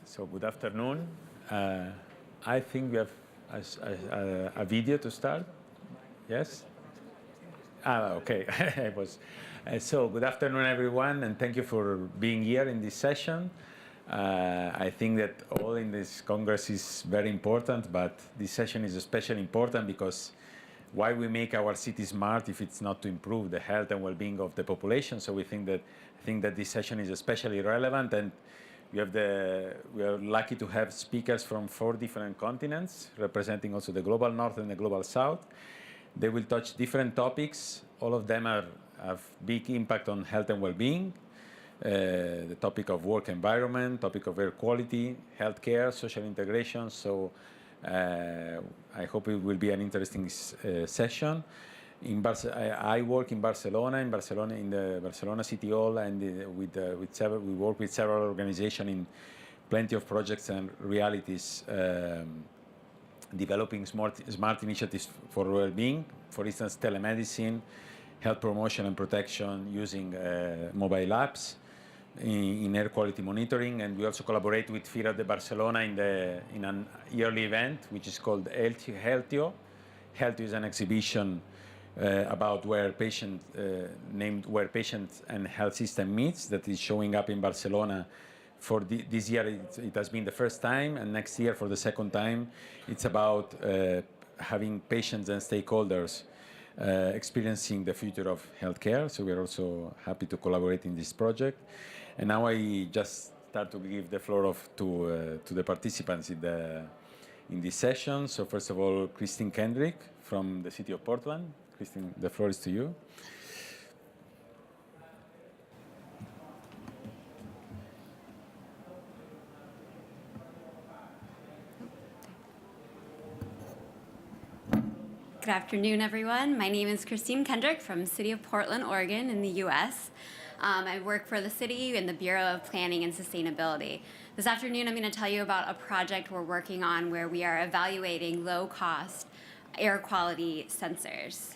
So good afternoon. I think we have a video to start. Yes? Okay. So good afternoon, everyone, and thank you for being here in this session. I think that all in this Congress is very important, but this session is especially important because why we make our city smart if it's not to improve the health and well-being of the population. So I think that this session is especially relevant, and we are lucky to have speakers from 4 different continents, representing also the global north and the global south. They will touch different topics. All of them have big impact on health and well-being. The topic of work environment, topic of air quality, healthcare, social integration. So I hope it will be an interesting session. I work in Barcelona in the Barcelona City Hall, and we work with several organizations in plenty of projects and realities, developing smart initiatives for well-being. For instance, telemedicine, health promotion and protection using mobile apps in air quality monitoring, and we also collaborate with Fira de Barcelona in an yearly event which is called Healthio. Healthio is an exhibition about where patient and health system meets, that is showing up in Barcelona. For this year, it has been the first time, and next year for the second time. It's about having patients and stakeholders experiencing the future of healthcare. So we are also happy to collaborate in this project. And now I just start to give the floor to the participants in this session. So first of all, Kendrick from the city of Portland. Christine, the floor is to you. Good afternoon, everyone. My name is Kendrick from the city of Portland, Oregon in the U.S. I work for the city in the Bureau of Planning and Sustainability. This afternoon, I'm going to tell you about a project we're working on where we are evaluating low-cost air quality sensors.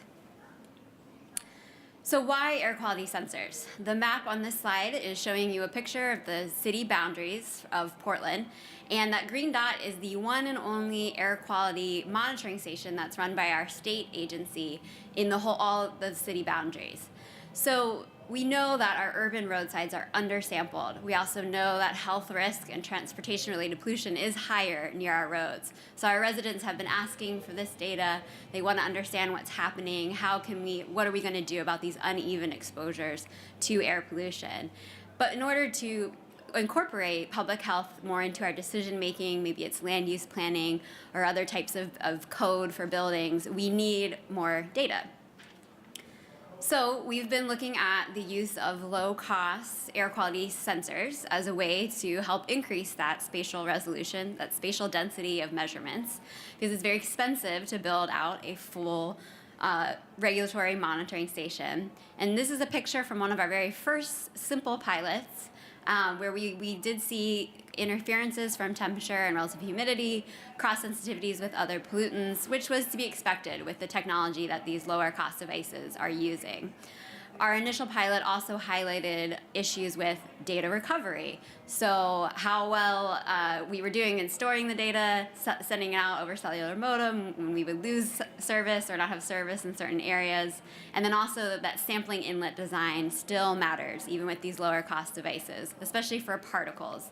So why air quality sensors? The map on this slide is showing you a picture of the city boundaries of Portland, and that green dot is the one and only air quality monitoring station that's run by our state agency in all the city boundaries. So we know that our urban roadsides are undersampled. We also know that health risk and transportation-related pollution is higher near our roads. So our residents have been asking for this data. They want to understand what's happening. What are we going to do about these uneven exposures to air pollution? But in order to incorporate public health more into our decision-making, maybe it's land use planning or other types of code for buildings, we need more data. So we've been looking at the use of low-cost air quality sensors as a way to help increase that spatial resolution, that spatial density of measurements, because it's very expensive to build out a full regulatory monitoring station. And this is a picture from one of our very first simple pilots, where we did see interferences from temperature and relative humidity, cross-sensitivities with other pollutants, which was to be expected with the technology that these lower-cost devices are using. Our initial pilot also highlighted issues with data recovery. So how well we were doing in storing the data, sending it out over cellular modem, when we would lose service or not have service in certain areas. And then also that sampling inlet design still matters, even with these lower cost devices, especially for particles.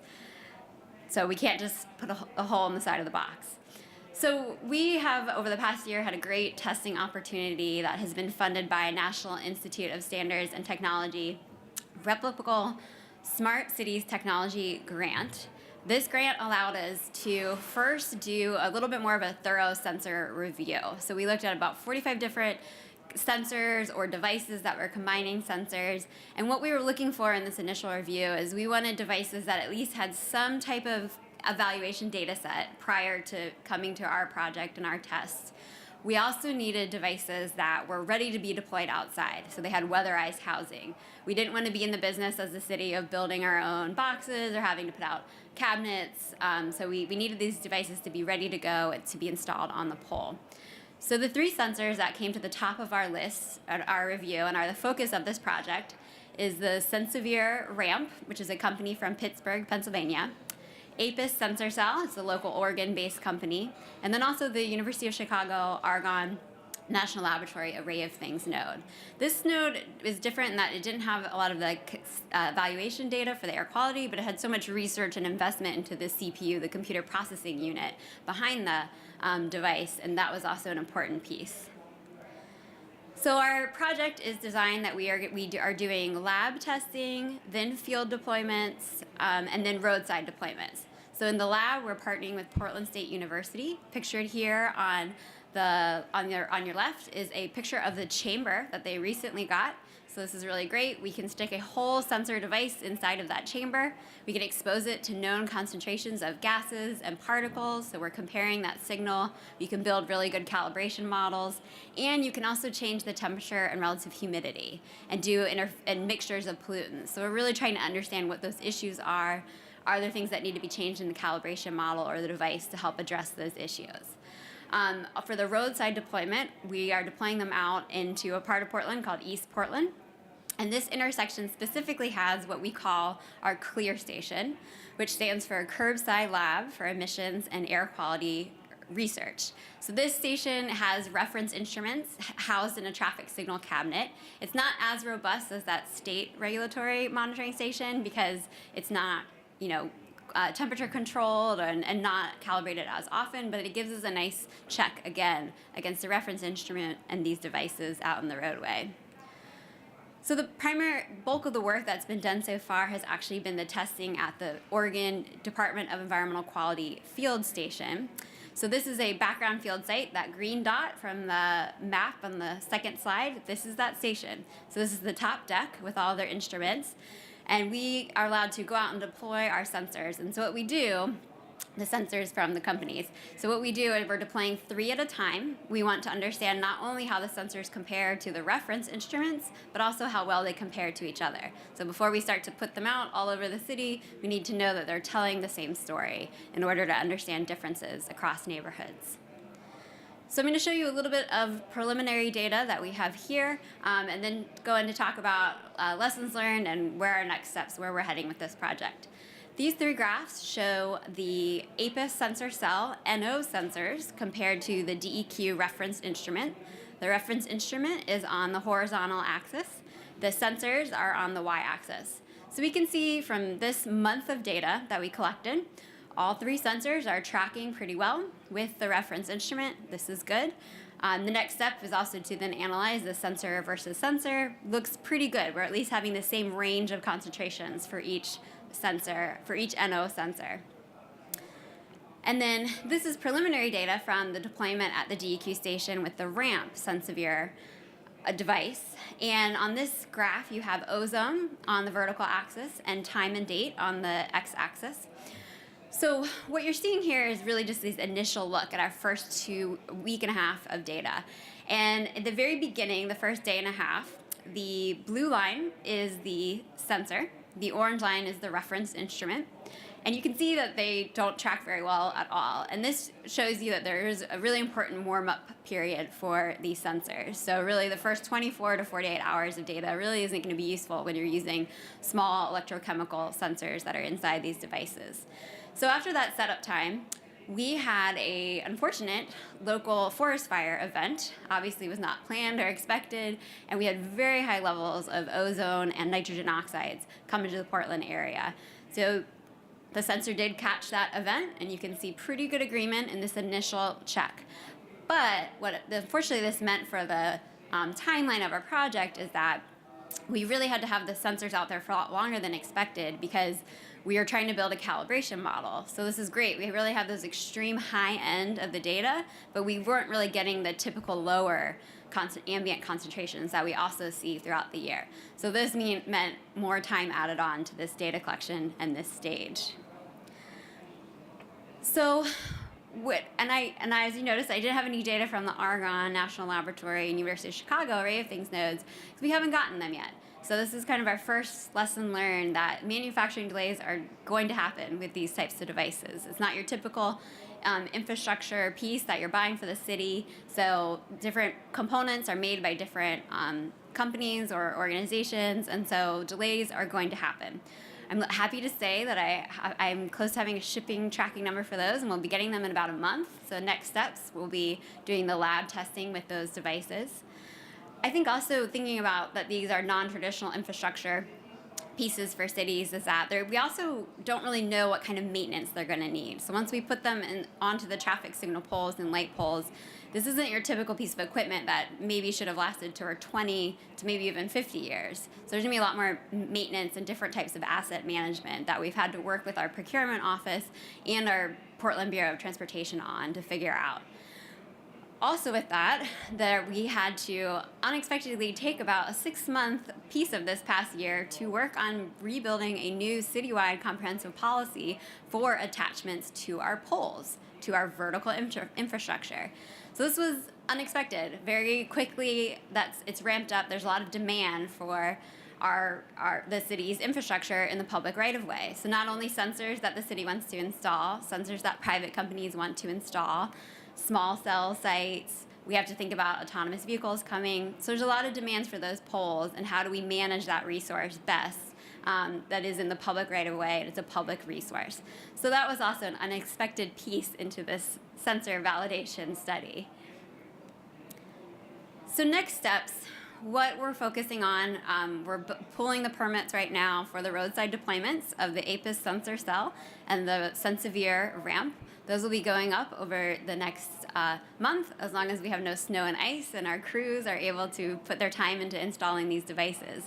So we can't just put a hole in the side of the box. So we have, over the past year, had a great testing opportunity that has been funded by National Institute of Standards and Technology, Replicable Smart Cities Technology Grant. This grant allowed us to first do a little bit more of a thorough sensor review. So we looked at about 45 different sensors or devices that were combining sensors. And what we were looking for in this initial review is we wanted devices that at least had some type of evaluation data set prior to coming to our project and our tests. We also needed devices that were ready to be deployed outside, so they had weatherized housing. We didn't want to be in the business as a city of building our own boxes or having to put out cabinets, so we needed these devices to be ready to go and to be installed on the pole. So the 3 sensors that came to the top of our list at our review and are the focus of this project is the Sensivere Ramp, which is a company from Pittsburgh, Pennsylvania, APIS Sensor Cell, it's a local Oregon-based company, and then also the University of Chicago Argonne National Laboratory Array of Things node. This node is different in that it didn't have a lot of the evaluation data for the air quality, but it had so much research and investment into the CPU, the computer processing unit, behind the device, and that was also an important piece. So our project is designed that we are doing lab testing, then field deployments, and then roadside deployments. So in the lab, we're partnering with Portland State University. Pictured here on your left is a picture of the chamber that they recently got. So this is really great. We can stick a whole sensor device inside of that chamber. We can expose it to known concentrations of gases and particles. So we're comparing that signal. You can build really good calibration models. And you can also change the temperature and relative humidity and do mixtures of pollutants. So we're really trying to understand what those issues are. Are there things that need to be changed in the calibration model or the device to help address those issues? For the roadside deployment, we are deploying them out into a part of Portland called East Portland. And this intersection specifically has what we call our CLEAR station, which stands for Curbside Lab for Emissions and Air Quality Research. So this station has reference instruments housed in a traffic signal cabinet. It's not as robust as that state regulatory monitoring station because it's not, temperature controlled and not calibrated as often, but it gives us a nice check again against the reference instrument and these devices out in the roadway. So the primary bulk of the work that's been done so far has actually been the testing at the Oregon Department of Environmental Quality field station. So this is a background field site, that green dot from the map on the second slide, this is that station. So this is the top deck with all their instruments. And we are allowed to go out and deploy our sensors. And so what we do, the sensors from the companies, so what we do is we're deploying 3 at a time. We want to understand not only how the sensors compare to the reference instruments, but also how well they compare to each other. So before we start to put them out all over the city, we need to know that they're telling the same story in order to understand differences across neighborhoods. So I'm going to show you a little bit of preliminary data that we have here, and then go in to talk about lessons learned and where our next steps, where we're heading with this project. These 3 graphs show the APIS sensor cell NO sensors compared to the DEQ reference instrument. The reference instrument is on the horizontal axis. The sensors are on the y-axis. So we can see from this month of data that we collected, all 3 sensors are tracking pretty well with the reference instrument. This is good. The next step is also to then analyze the sensor versus sensor. Looks pretty good. We're at least having the same range of concentrations for each sensor, for each NO sensor. And then this is preliminary data from the deployment at the DEQ station with the ramp Sensivere device. And on this graph, you have ozone on the vertical axis and time and date on the x-axis. So what you're seeing here is really just this initial look at our first 2 week and a half of data. And at the very beginning, the first day and a half, the blue line is the sensor. The orange line is the reference instrument. And you can see that they don't track very well at all. And this shows you that there is a really important warm-up period for these sensors. So really the first 24 to 48 hours of data really isn't going to be useful when you're using small electrochemical sensors that are inside these devices. So after that setup time, we had a unfortunate local forest fire event. Obviously it was not planned or expected, and we had very high levels of ozone and nitrogen oxides come into the Portland area. So the sensor did catch that event, and you can see pretty good agreement in this initial check. But what unfortunately this meant for the timeline of our project is that we really had to have the sensors out there for a lot longer than expected because we are trying to build a calibration model. So this is great. We really have those extreme high end of the data, but we weren't really getting the typical lower ambient concentrations that we also see throughout the year. So this meant more time added on to this data collection and this stage. So, as you noticed, I didn't have any data from the Argonne National Laboratory and University of Chicago Array of Things nodes because we haven't gotten them yet. So this is kind of our first lesson learned that manufacturing delays are going to happen with these types of devices. It's not your typical infrastructure piece that you're buying for the city. So different components are made by different companies or organizations, and so delays are going to happen. I'm happy to say that I'm close to having a shipping tracking number for those, and we'll be getting them in about a month. So next steps, we'll be doing the lab testing with those devices. I think also thinking about that these are non-traditional infrastructure pieces for cities is that we also don't really know what kind of maintenance they're going to need. So once we put them onto the traffic signal poles and light poles, this isn't your typical piece of equipment that maybe should have lasted for 20 to maybe even 50 years. So there's going to be a lot more maintenance and different types of asset management that we've had to work with our procurement office and our Portland Bureau of Transportation on to figure out. Also with that we had to unexpectedly take about a 6-month piece of this past year to work on rebuilding a new citywide comprehensive policy for attachments to our poles, to our vertical infrastructure. So this was unexpected. Very quickly, it's ramped up. There's a lot of demand for the city's infrastructure in the public right-of-way. So not only sensors that the city wants to install, sensors that private companies want to install, small cell sites. We have to think about autonomous vehicles coming. So there's a lot of demands for those poles, and how do we manage that resource best that is in the public right-of-way, and it's a public resource. So that was also an unexpected piece into this sensor validation study. So next steps, what we're focusing on, we're pulling the permits right now for the roadside deployments of the APIS sensor cell and the Sensevere ramp. Those will be going up over the next month, as long as we have no snow and ice and our crews are able to put their time into installing these devices.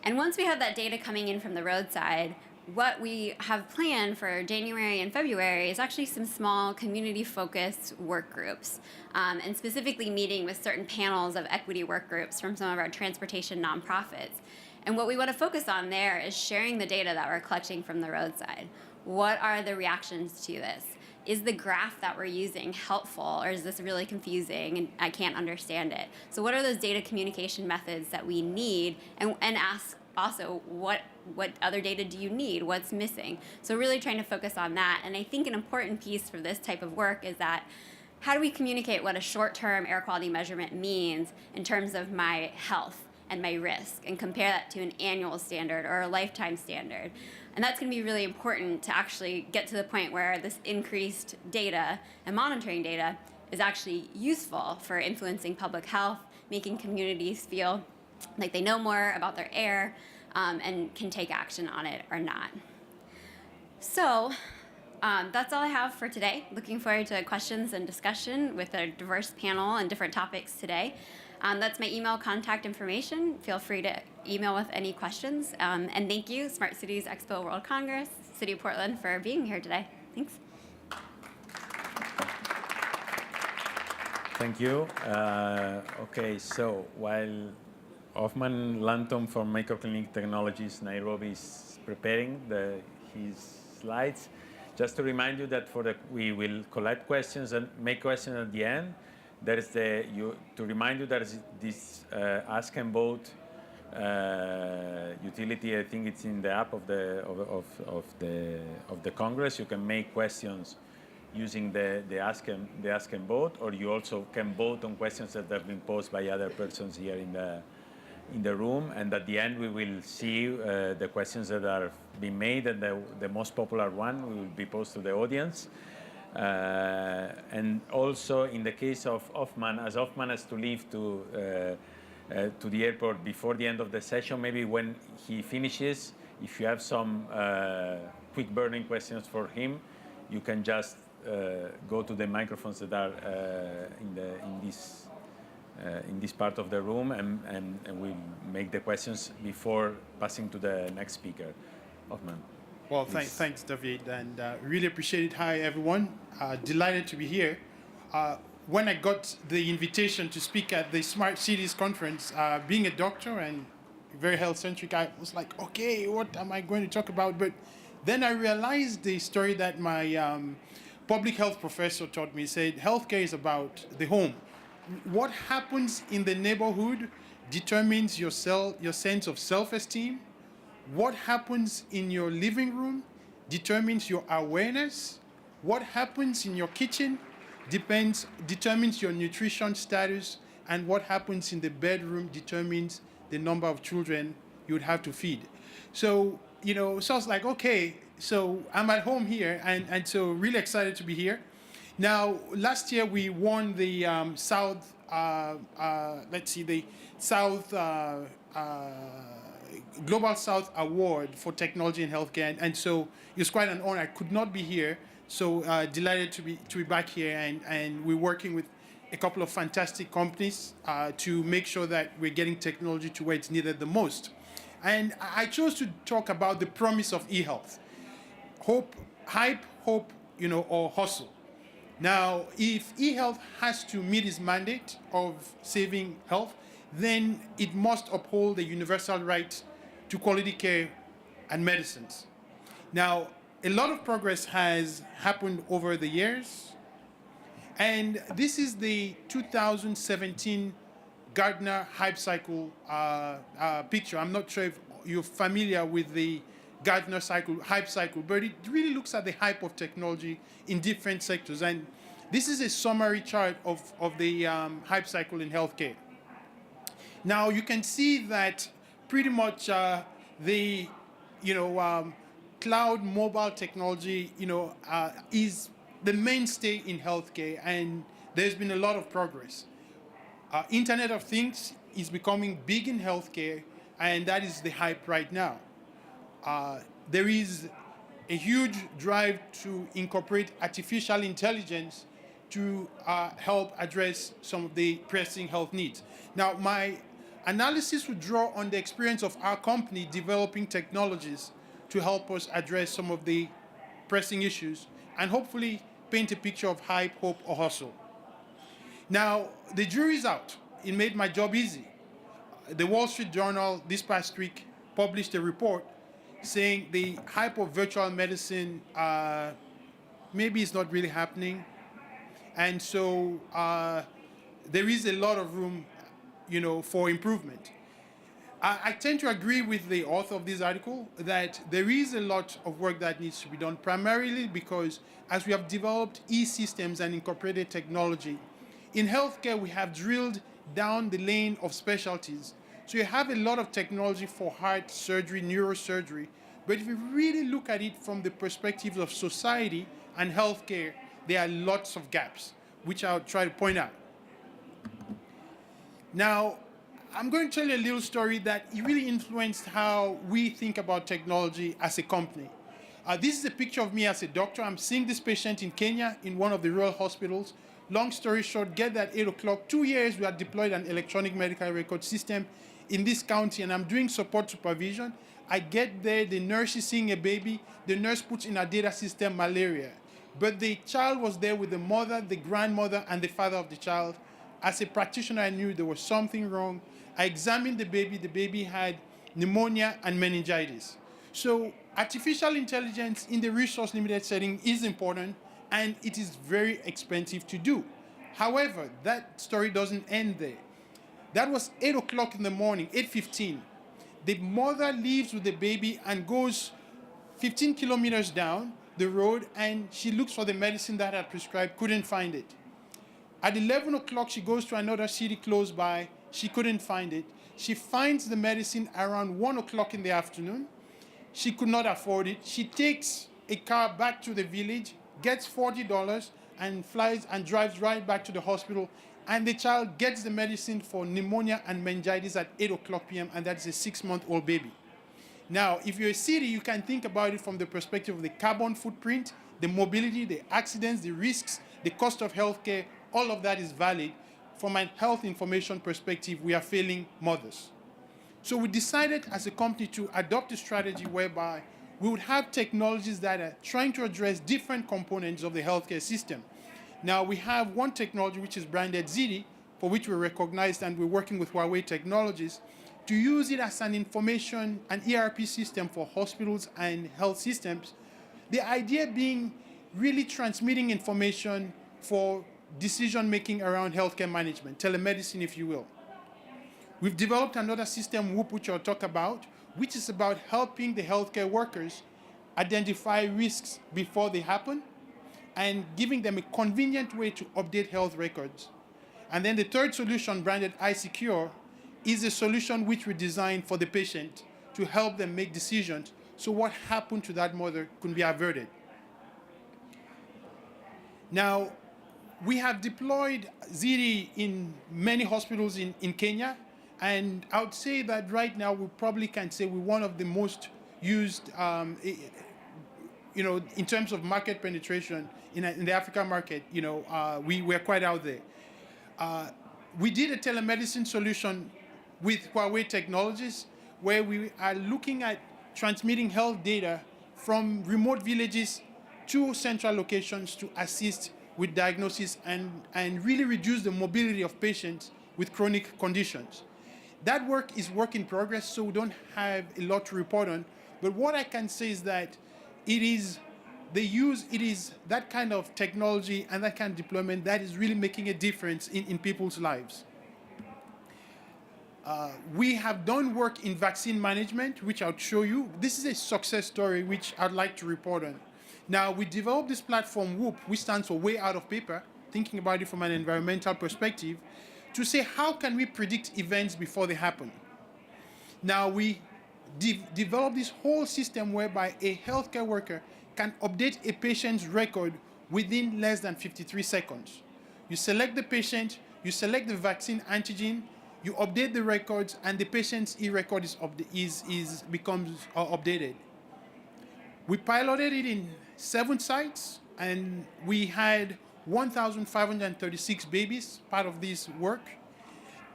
And once we have that data coming in from the roadside, what we have planned for January and February is actually some small community-focused work groups, and specifically meeting with certain panels of equity work groups from some of our transportation nonprofits. And what we want to focus on there is sharing the data that we're collecting from the roadside. What are the reactions to this? Is the graph that we're using helpful, or is this really confusing and I can't understand it? So what are those data communication methods that we need, and ask also what other data do you need? What's missing? So really trying to focus on that. And I think an important piece for this type of work is that how do we communicate what a short-term air quality measurement means in terms of my health and my risk, and compare that to an annual standard or a lifetime standard. And that's going to be really important to actually get to the point where this increased data and monitoring data is actually useful for influencing public health, making communities feel like they know more about their air and can take action on it or not. So that's all I have for today. Looking forward to questions and discussion with a diverse panel and different topics today. That's my email contact information. Feel free to email with any questions. And thank you, Smart Cities Expo World Congress, City of Portland, for being here today. Thanks. Thank you. Okay, so while Hoffman Lantum from MicroClinic Technologies, Nairobi, is preparing his slides, just to remind you that we will collect questions and make questions at the end. There is to remind you, there is this ask and vote utility. I think it's in the app of the Congress. You can make questions using the ask and vote, or you also can vote on questions that have been posed by other persons here in the room. And at the end, we will see the questions that are being made, and the most popular one will be posed to the audience. And also, in the case of Hoffman, as Hoffman has to leave to the airport before the end of the session, maybe when he finishes, if you have some quick burning questions for him, you can just go to the microphones that are in this part of the room, and we'll make the questions before passing to the next speaker. Hoffman. Well, thanks, David, and really appreciate it. Hi, everyone. Delighted to be here. When I got the invitation to speak at the Smart Cities Conference, being a doctor and very health-centric, I was like, okay, what am I going to talk about? But then I realized the story that my public health professor taught me. He said, healthcare is about the home. What happens in the neighborhood determines your sense of self-esteem. What happens in your living room determines your awareness. What happens in your kitchen determines your nutrition status. And what happens in the bedroom determines the number of children you you would have to feed. So, so I was like, okay, so I'm at home here, and so really excited to be here. Now, last year we won the South, the South, Global South Award for Technology in Healthcare, and so it was quite an honor. I could not be here, so delighted to be back here, and we're working with a couple of fantastic companies to make sure that we're getting technology to where it's needed the most. And I chose to talk about the promise of e-health. Hype, hope, or hustle. Now, if e-health has to meet its mandate of saving health, then it must uphold the universal right to quality care and medicines. Now, a lot of progress has happened over the years, and this is the 2017 Gartner hype cycle picture. I'm not sure if you're familiar with the Gartner hype cycle, but it really looks at the hype of technology in different sectors. And this is a summary chart of the hype cycle in healthcare. Now you can see that pretty much the cloud mobile technology is the mainstay in healthcare, and there's been a lot of progress. Internet of Things is becoming big in healthcare, and that is the hype right now. There is a huge drive to incorporate artificial intelligence to help address some of the pressing health needs. Now, my analysis would draw on the experience of our company developing technologies to help us address some of the pressing issues and hopefully paint a picture of hype, hope, or hustle. Now, the jury's out. It made my job easy. The Wall Street Journal this past week published a report saying the hype of virtual medicine maybe it's not really happening. And so there is a lot of room, for improvement. I tend to agree with the author of this article that there is a lot of work that needs to be done, primarily because as we have developed e-systems and incorporated technology, in healthcare we have drilled down the lane of specialties. So you have a lot of technology for heart surgery, neurosurgery, but if you really look at it from the perspective of society and healthcare, there are lots of gaps, which I'll try to point out. Now, I'm going to tell you a little story that really influenced how we think about technology as a company. This is a picture of me as a doctor. I'm seeing this patient in Kenya in one of the rural hospitals. Long story short, get that 8 o'clock. 2 years, we had deployed an electronic medical record system in this county, and I'm doing support supervision. I get there, the nurse is seeing a baby. The nurse puts in a data system malaria. But the child was there with the mother, the grandmother, and the father of the child. As a practitioner, I knew there was something wrong. I examined the baby. The baby had pneumonia and meningitis. So artificial intelligence in the resource-limited setting is important, and it is very expensive to do. However, that story doesn't end there. That was 8 o'clock in the morning, 8:15. The mother leaves with the baby and goes 15 kilometers down the road, and she looks for the medicine that I had prescribed, couldn't find it. At 11 o'clock, she goes to another city close by. She couldn't find it. She finds the medicine around 1 o'clock in the afternoon. She could not afford it. She takes a car back to the village, gets $40, and flies and drives right back to the hospital. And the child gets the medicine for pneumonia and meningitis at 8 o'clock p.m., and that's a 6-month-old baby. Now, if you're a city, you can think about it from the perspective of the carbon footprint, the mobility, the accidents, the risks, the cost of healthcare. All of that is valid. From a health information perspective, we are failing mothers. So we decided as a company to adopt a strategy whereby we would have technologies that are trying to address different components of the healthcare system. Now, we have one technology which is branded ZD, for which we're recognized, and we're working with Huawei Technologies to use it as an information, an ERP system for hospitals and health systems. The idea being really transmitting information for decision-making around healthcare management, telemedicine, if you will. We've developed another system, Whoop, which I'll talk about, which is about helping the healthcare workers identify risks before they happen and giving them a convenient way to update health records. And then the third solution, branded iSecure, is a solution which we designed for the patient to help them make decisions so what happened to that mother could be averted. Now, we have deployed ZD in many hospitals in Kenya, and I would say that right now we probably can say we're one of the most used, in terms of market penetration in the African market. We're quite out there. We did a telemedicine solution with Huawei Technologies, where we are looking at transmitting health data from remote villages to central locations to assist with diagnosis and really reduce the mobility of patients with chronic conditions. That work is work in progress, so we don't have a lot to report on. But what I can say is that it is that kind of technology and that kind of deployment that is really making a difference in people's lives. We have done work in vaccine management, which I'll show you. This is a success story which I'd like to report on. Now, we developed this platform, WHOOP, which stands for Way Out of Paper, thinking about it from an environmental perspective, to say how can we predict events before they happen. Now, we developed this whole system whereby a healthcare worker can update a patient's record within less than 53 seconds. You select the patient, you select the vaccine antigen, you update the records, and the patient's e-record becomes updated. We piloted it in 7 sites, and we had 1,536 babies part of this work.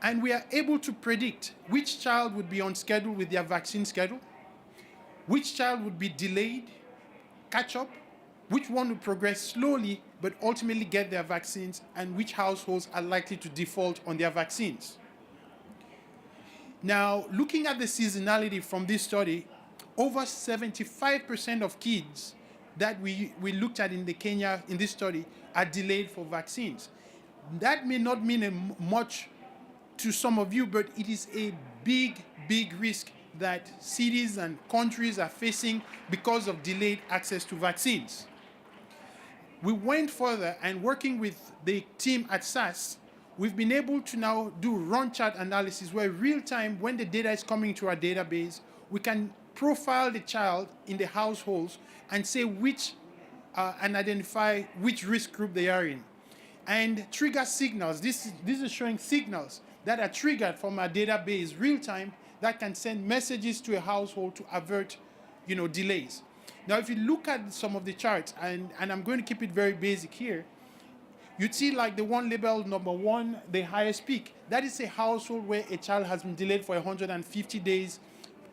And we are able to predict which child would be on schedule with their vaccine schedule, which child would be delayed, catch up, which one would progress slowly but ultimately get their vaccines, and which households are likely to default on their vaccines. Now, looking at the seasonality from this study, over 75% of kids that we looked at in this study are delayed for vaccines. That may not mean much to some of you, but it is a big, big risk that cities and countries are facing because of delayed access to vaccines. We went further, and working with the team at SAS, we've been able to now do run chart analysis where real time, when the data is coming to our database, we can profile the child in the households and say and identify which risk group they are in. And trigger signals. This is showing signals that are triggered from our database real time that can send messages to a household to avert, delays. Now, if you look at some of the charts, and I'm going to keep it very basic here, you'd see like the one labeled number 1, the highest peak. That is a household where a child has been delayed for 150 days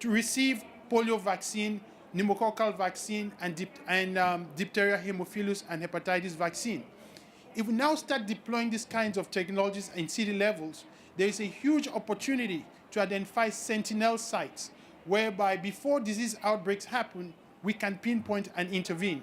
to receive polio vaccine, pneumococcal vaccine, and diphtheria, hemophilus, and hepatitis vaccine. If we now start deploying these kinds of technologies in city levels, there is a huge opportunity to identify sentinel sites, whereby before disease outbreaks happen, we can pinpoint and intervene.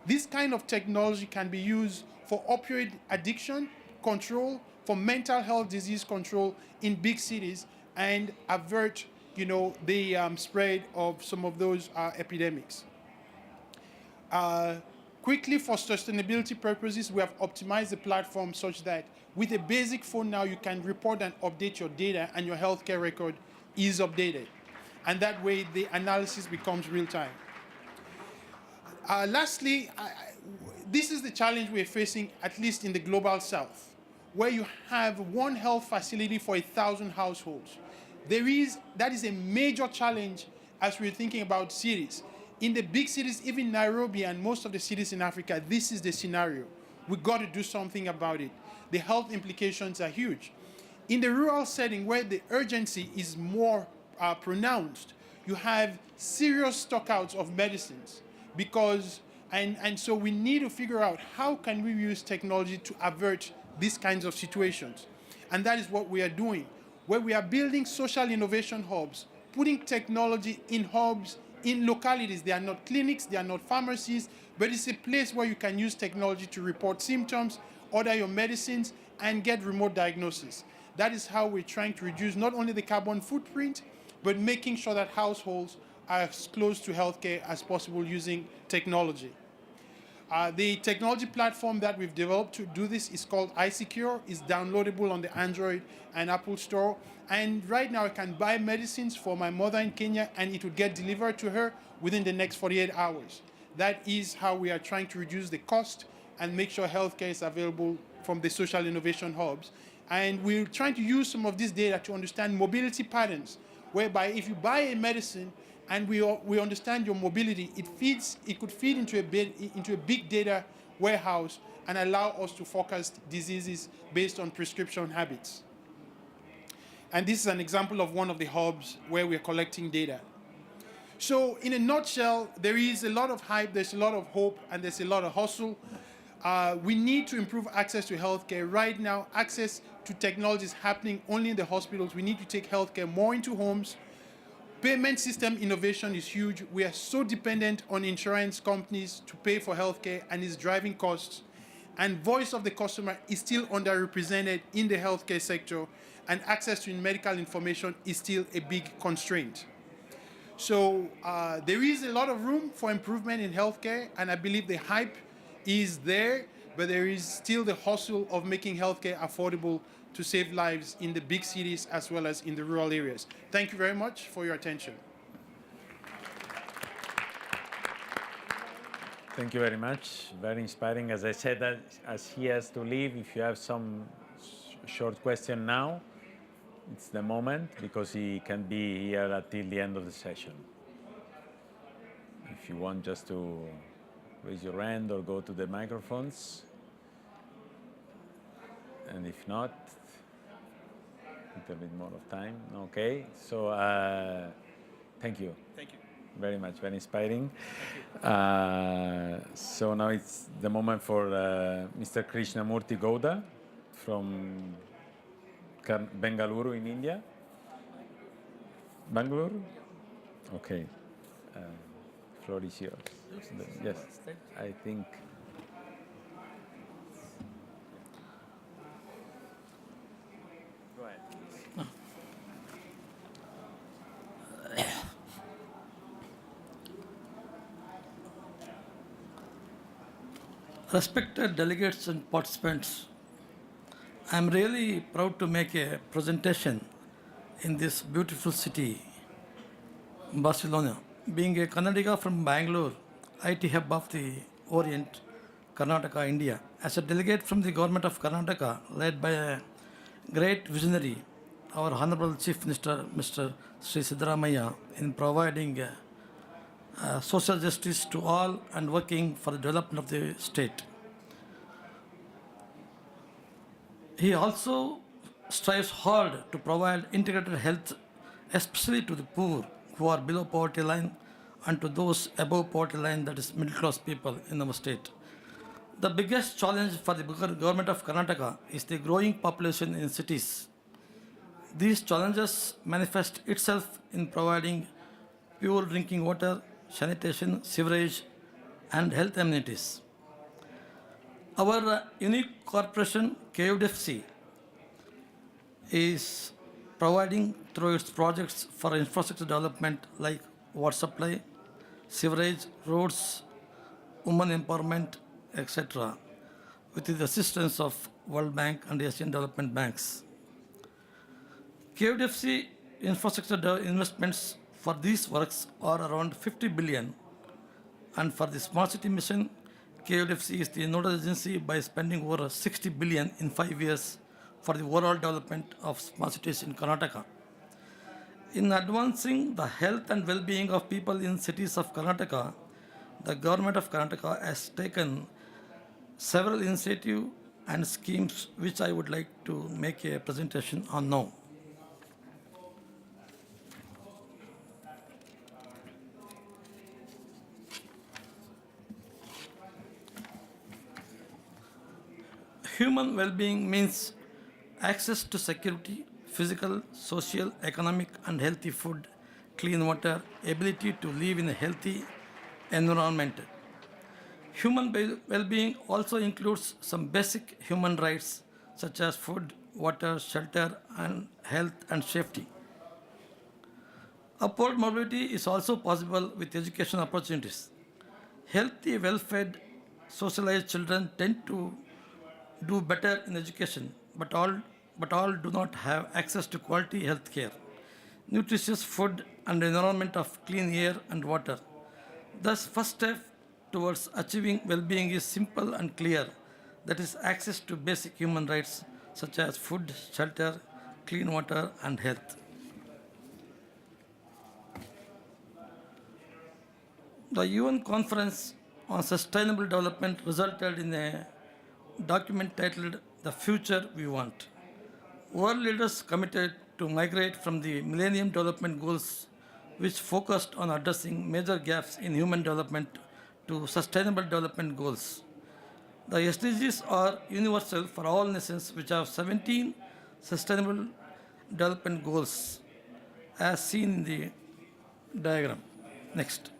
This kind of technology can be used for opioid addiction control, for mental health disease control in big cities, and avert, the spread of some of those epidemics. Quickly, for sustainability purposes, we have optimized the platform such that with a basic phone now, you can report and update your data, and your healthcare record is updated. And that way, the analysis becomes real time. Lastly, this is the challenge we're facing, at least in the global south, where you have one health facility for 1,000 households. That is a major challenge as we're thinking about cities. In the big cities, even Nairobi and most of the cities in Africa, this is the scenario. We've got to do something about it. The health implications are huge. In the rural setting, where the urgency is more pronounced, you have serious stockouts of medicines and so we need to figure out how can we use technology to avert these kinds of situations. And that is what we are doing, where we are building social innovation hubs, putting technology in hubs, in localities. They are not clinics, they are not pharmacies, but it's a place where you can use technology to report symptoms, order your medicines, and get remote diagnosis. That is how we're trying to reduce not only the carbon footprint, but making sure that households are as close to healthcare as possible using technology. The technology platform that we've developed to do this is called iSecure. It's downloadable on the Android and Apple Store. And right now I can buy medicines for my mother in Kenya and it would get delivered to her within the next 48 hours. That is how we are trying to reduce the cost and make sure healthcare is available from the social innovation hubs. And we're trying to use some of this data to understand mobility patterns, whereby if you buy a medicine and we understand your mobility, it could feed into a big data warehouse and allow us to forecast diseases based on prescription habits. And this is an example of one of the hubs where we're collecting data. So in a nutshell, there is a lot of hype, there's a lot of hope, and there's a lot of hustle. We need to improve access to healthcare. Right now, access to technology is happening only in the hospitals. We need to take healthcare more into homes. Payment system innovation is huge. We are so dependent on insurance companies to pay for healthcare and it's driving costs. And voice of the customer is still underrepresented in the healthcare sector, and access to medical information is still a big constraint. So there is a lot of room for improvement in healthcare, and I believe the hype is there, but there is still the hustle of making healthcare affordable to save lives in the big cities as well as in the rural areas. Thank you very much for your attention. Thank you very much. Very inspiring. As I said, that as he has to leave, if you have some short question now, it's the moment, because he can be here until the end of the session. If you want just to raise your hand or go to the microphones. And if not, a little bit more of time. Okay, so thank you. Thank you. Very much, very inspiring. So now it's the moment for Mr. Krishnamurthy Gowda from Bengaluru in India. Bangalore? Okay. Floor is yours. Yes, I think. Go ahead. Respected delegates and participants, I am really proud to make a presentation in this beautiful city, Barcelona. Being a Karnataka from Bangalore, IT hub of the Orient, Karnataka, India, as a delegate from the government of Karnataka, led by a great visionary, our Honorable Chief Minister, Mr. Sri Siddaramaiah, in providing social justice to all and working for the development of the state. He also strives hard to provide integrated health, especially to the poor who are below poverty line and to those above poverty line, that is middle class people in our state. The biggest challenge for the government of Karnataka is the growing population in cities. These challenges manifest itself in providing pure drinking water, sanitation, sewerage, and health amenities. Our unique corporation, KUIDFC, is providing through its projects for infrastructure development like water supply, sewerage, roads, women empowerment, etc., with the assistance of World Bank and Asian Development Banks. KUIDFC infrastructure investments for these works are around 50 billion, and for the Smart City Mission, KUIDFC is the nodal agency by spending over 60 billion in 5 years for the overall development of smart cities in Karnataka. In advancing the health and well-being of people in cities of Karnataka, the government of Karnataka has taken several initiatives and schemes which I would like to make a presentation on now. Human well-being means access to security, physical, social, economic, and healthy food, clean water, ability to live in a healthy environment. Human well-being also includes some basic human rights such as food, water, shelter, and health and safety. Upward mobility is also possible with education opportunities. Healthy, well-fed, socialized children tend to do better in education, but all do not have access to quality health care, nutritious food, and environment of clean air and water. Thus, first step towards achieving well-being is simple and clear. That is access to basic human rights such as food, shelter, clean water, and health. The UN Conference on Sustainable Development resulted in a document titled The Future We Want. World leaders committed to migrate from the Millennium Development Goals, which focused on addressing major gaps in human development, to Sustainable Development Goals. The SDGs are universal for all nations, which have 17 Sustainable Development Goals, as seen in the diagram. Next.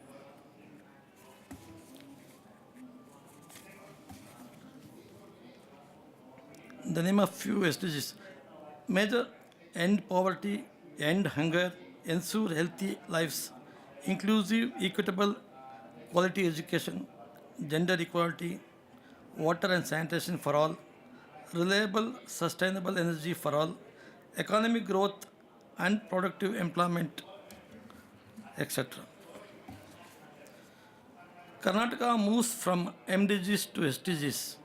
The name of few SDGs: major end poverty, end hunger, ensure healthy lives, inclusive, equitable, quality education, gender equality, water and sanitation for all, reliable, sustainable energy for all, economic growth and productive employment, etc. Karnataka moves from MDGs to SDGs.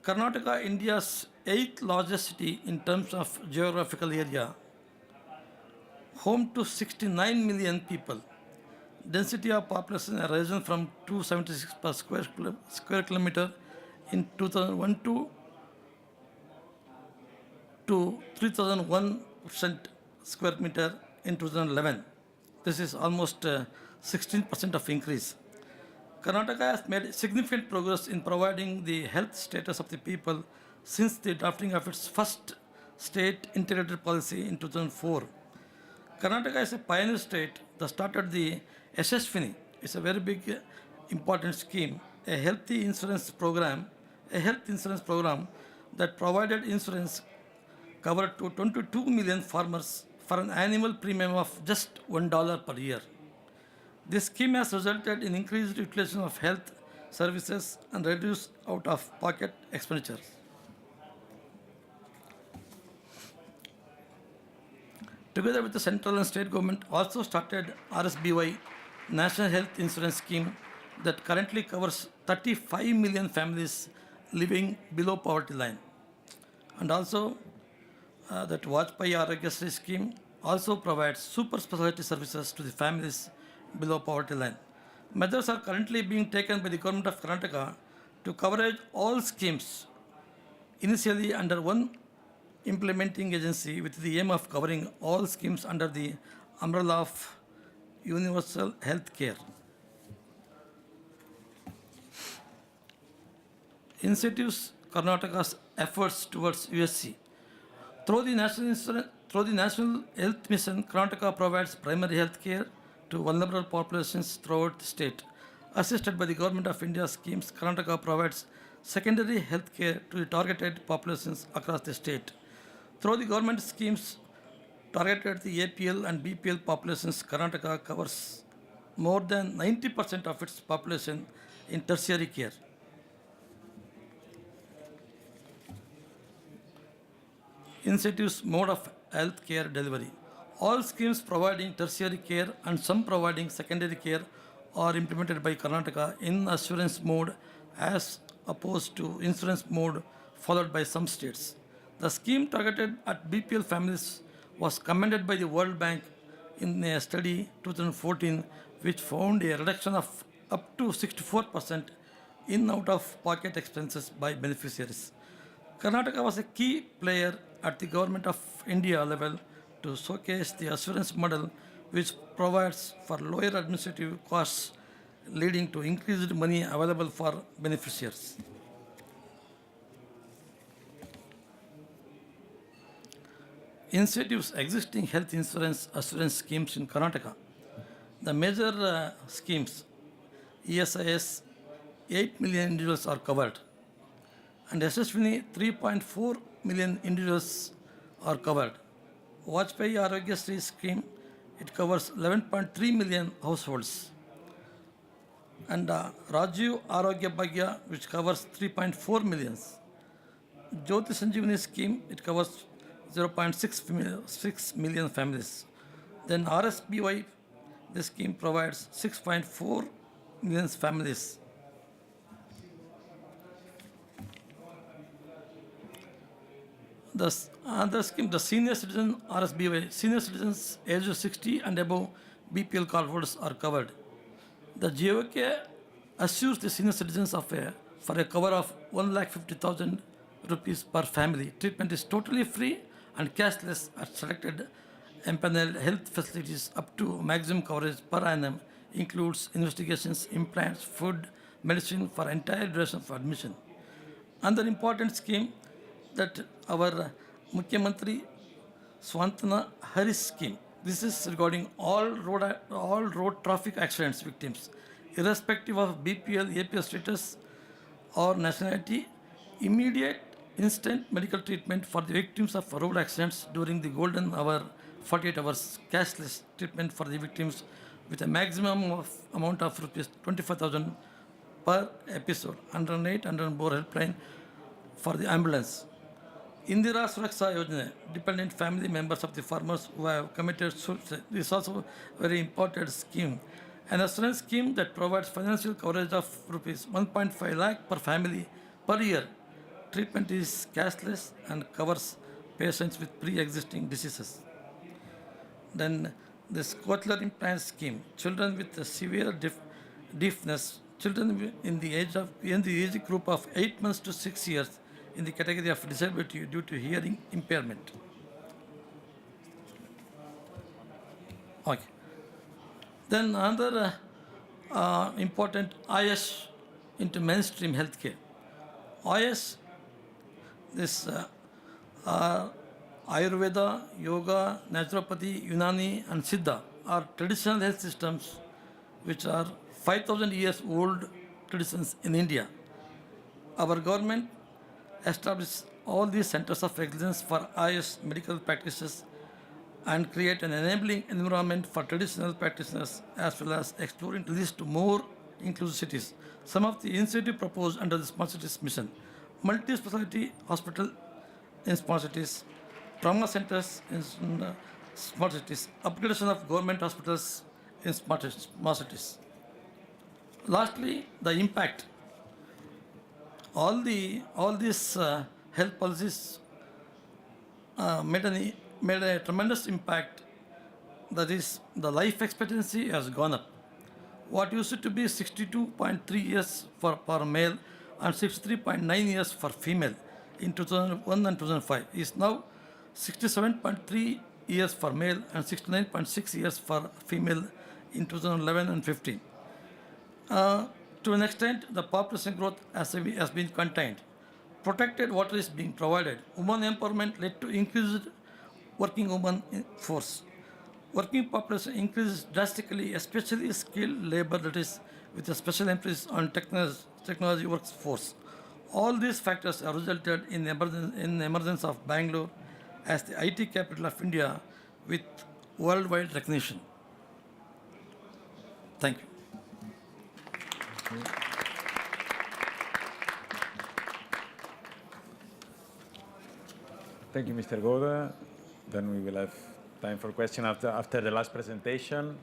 Karnataka, India's 8th largest city in terms of geographical area, home to 69 million people. Density of population has risen from 276 per square kilometer in 2001 to 3001% square meter in 2011. This is almost 16% of increase. Karnataka has made significant progress in providing the health status of the people since the drafting of its first state integrated policy in 2004. Karnataka is a pioneer state that started the SSFINI. It's a very big, important scheme, a health insurance program that provided insurance covered to 22 million farmers for an annual premium of just $1 per year. This scheme has resulted in increased utilization of health services and reduced out-of-pocket expenditures. Together with the central and state government, also started RSBY, National Health Insurance Scheme, that currently covers 35 million families living below poverty line. And also, that Vajpayee Arogyasri scheme also provides super specialty services to the families below poverty line. Measures are currently being taken by the government of Karnataka to cover all schemes, initially under one implementing agency with the aim of covering all schemes under the umbrella of universal health care. Incentives Karnataka's efforts towards USC. Through the National Health Mission, Karnataka provides primary health care to vulnerable populations throughout the state. Assisted by the Government of India schemes, Karnataka provides secondary health care to the targeted populations across the state. Through the government schemes targeted the APL and BPL populations, Karnataka covers more than 90% of its population in tertiary care. Incentives mode of health care delivery. All schemes providing tertiary care and some providing secondary care are implemented by Karnataka in assurance mode as opposed to insurance mode followed by some states. The scheme targeted at BPL families was commended by the World Bank in a study 2014, which found a reduction of up to 64% in out-of-pocket expenses by beneficiaries. Karnataka was a key player at the Government of India level to showcase the assurance model, which provides for lower administrative costs, leading to increased money available for beneficiaries. Incentives existing health insurance assurance schemes in Karnataka. The major schemes, ESIS, 8 million individuals are covered, and SSVINI, 3.4 million individuals are covered. Vajpayee Arogyasri scheme, it covers 11.3 million households. and Rajiv Arogya Bhagya, which covers 3.4 million. Jyoti Sanjeevani scheme, it covers 0.6 million families. Then RSBY, this scheme provides 6.4 million families. The other scheme, the senior citizen RSBY, senior citizens aged 60 and above BPL cardholders are covered. The GOK assures the senior citizens for a cover of 1,50,000 rupees per family. Treatment is totally free and cashless at selected empaneled health facilities up to maximum coverage per annum, includes investigations, implants, food, medicine for entire duration of admission. Another important scheme that our Mukhyamantri Swantana Haris scheme. This is regarding all road traffic accidents victims, irrespective of BPL, APL status or nationality. Immediate, instant medical treatment for the victims of road accidents during the golden hour, 48 hours, cashless treatment for the victims with a maximum amount of rupees 25,000 per episode. 108 104 helpline for the ambulance. Indira Suraksha Yojana, dependent family members of the farmers who have committed suicide. This is also a very important scheme. An assurance scheme that provides financial coverage of rupees 1.5 lakh per family per year. Treatment is cashless and covers patients with pre-existing diseases. Then this cochlear implant scheme, children with a severe deafness, children in the age group of 8 months to 6 years in the category of disability due to hearing impairment. Okay. Then another important IS into mainstream healthcare. IS, this Ayurveda, Yoga, Naturopathy, Unani and Siddha are traditional health systems which are 5,000 years old traditions in India. Our government established all these centers of excellence for IS medical practices and create an enabling environment for traditional practitioners as well as exploring this to more inclusive cities. Some of the initiatives proposed under the smart cities mission: multi-specialty hospital in smart cities, trauma centers in smart cities, upgradation of government hospitals in smart cities. Lastly, the impact. All these health policies made a tremendous impact. That is, the life expectancy has gone up. What used to be 62.3 years per male and 63.9 years for female in 2001 and 2005 is now 67.3 years for male and 69.6 years for female in 2011 and 15. To an extent, the population growth has been contained. Protected water is being provided. Women empowerment led to increased working women force. Working population increases drastically, especially skilled labor, that is, with a special emphasis on technology workforce. All these factors have resulted in the emergence of Bangalore as the IT capital of India with worldwide recognition. Thank you. Thank you, Mr. Gowda. Then we will have time for questions after the last presentation.